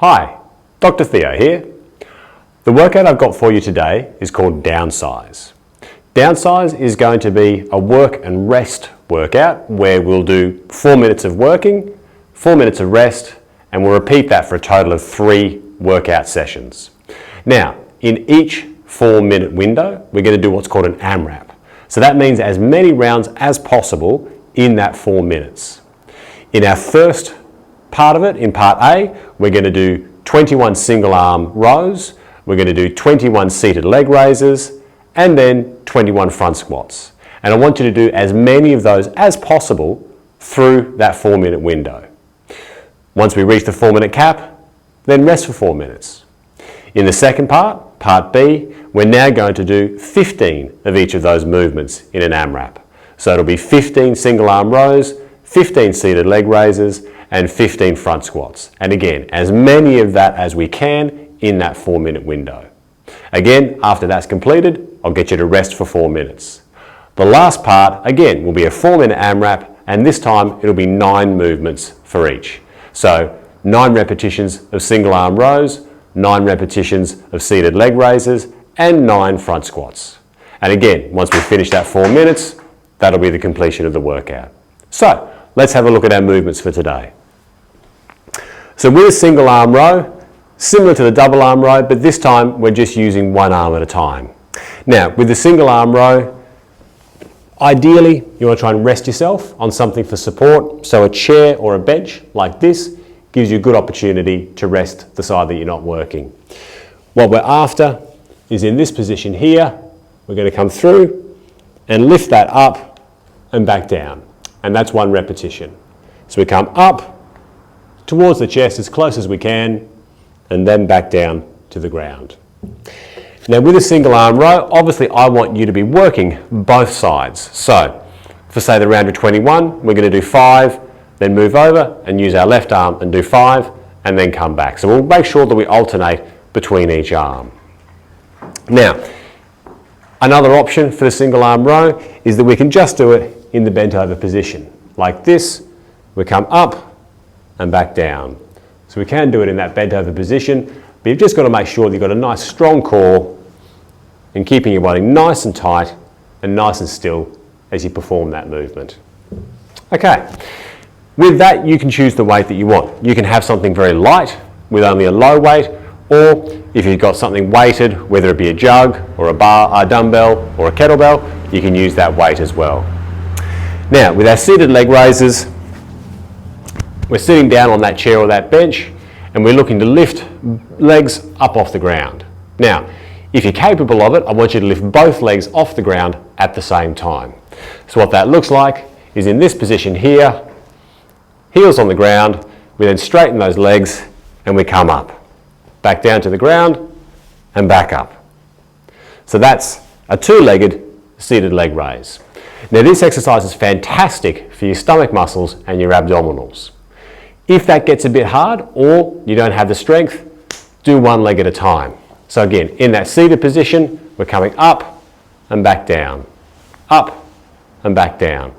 Hi, Dr Theo here. The workout I've got for you today is called downsize. Downsize is going to be a work and rest workout where we'll do 4 minutes of working, 4 minutes of rest, and we'll repeat that for a total of 3 workout sessions. Now, in each 4-minute window, we're going to do what's called an AMRAP. So that means as many rounds as possible in that 4 minutes. In our first part of it, in part A, we're going to do 21 single arm rows, we're going to do 21 seated leg raises, and then 21 front squats. And I want you to do as many of those as possible through that 4-minute window. Once we reach the 4-minute cap, then rest for 4 minutes. In the second part, part B, we're now going to do 15 of each of those movements in an AMRAP. So it'll be 15 single arm rows, 15 seated leg raises, and 15 front squats. And again, as many of that as we can in that 4-minute window. Again, after that's completed, I'll get you to rest for 4 minutes. The last part, again, will be a 4-minute AMRAP, and this time it'll be 9 movements for each. So 9 repetitions of single arm rows, 9 repetitions of seated leg raises, and 9 front squats. And again, once we finish that 4 minutes, that'll be the completion of the workout. So let's have a look at our movements for today. So with a single arm row, similar to the double arm row, but this time we're just using one arm at a time. Now, with the single arm row, ideally you want to try and rest yourself on something for support. So a chair or a bench like this gives you a good opportunity to rest the side that you're not working. What we're after is in this position here, we're going to come through and lift that up and back down. And that's 1 repetition. So we come up towards the chest as close as we can, and then back down to the ground. Now with a single arm row, obviously I want you to be working both sides. So for say the round of 21, we're going to do 5, then move over and use our left arm and do 5, and then come back. So we'll make sure that we alternate between each arm. Now, another option for the single arm row is that we can just do it in the bent over position. Like this, we come up and back down. So we can do it in that bent over position, but you've just got to make sure that you've got a nice strong core and keeping your body nice and tight and nice and still as you perform that movement. Okay, with that you can choose the weight that you want. You can have something very light with only a low weight, or if you've got something weighted, whether it be a jug or a bar, a dumbbell or a kettlebell, you can use that weight as well. Now with our seated leg raises, we're sitting down on that chair or that bench and we're looking to lift legs up off the ground. Now, if you're capable of it, I want you to lift both legs off the ground at the same time. So what that looks like is in this position here, heels on the ground, we then straighten those legs and we come up, back down to the ground and back up. So that's a 2-legged seated leg raise. Now this exercise is fantastic for your stomach muscles and your abdominals. If that gets a bit hard or you don't have the strength, do 1 leg at a time. So again, in that seated position, we're coming up and back down, up and back down.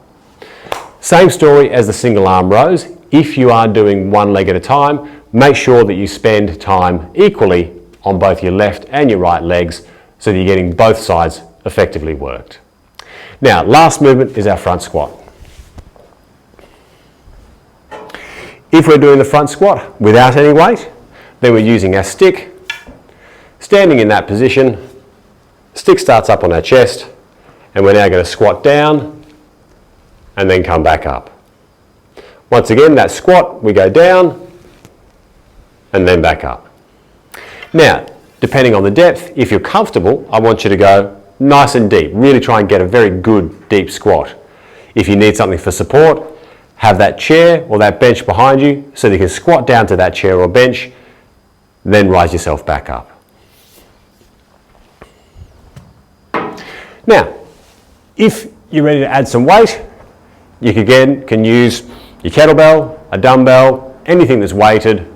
Same story as the single arm rows. If you are doing 1 leg at a time, make sure that you spend time equally on both your left and your right legs so that you're getting both sides effectively worked. Now, last movement is our front squat. If we're doing the front squat without any weight, then we're using our stick, standing in that position, stick starts up on our chest, and we're now going to squat down and then come back up. Once again, that squat, we go down and then back up. Now, depending on the depth, if you're comfortable, I want you to go nice and deep. Really try and get a very good deep squat. If you need something for support, have that chair or that bench behind you so that you can squat down to that chair or bench, then rise yourself back up. Now, if you're ready to add some weight, you again can use your kettlebell, a dumbbell, anything that's weighted.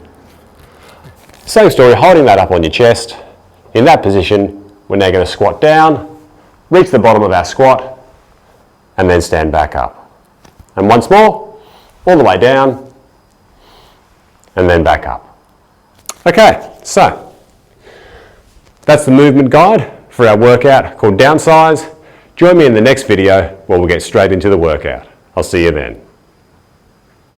Same story, holding that up on your chest. In that position, we're now going to squat down, reach the bottom of our squat, and then stand back up. And once more, all the way down, and then back up. Okay, so that's the movement guide for our workout called Downsize. Join me in the next video where we'll get straight into the workout. I'll see you then.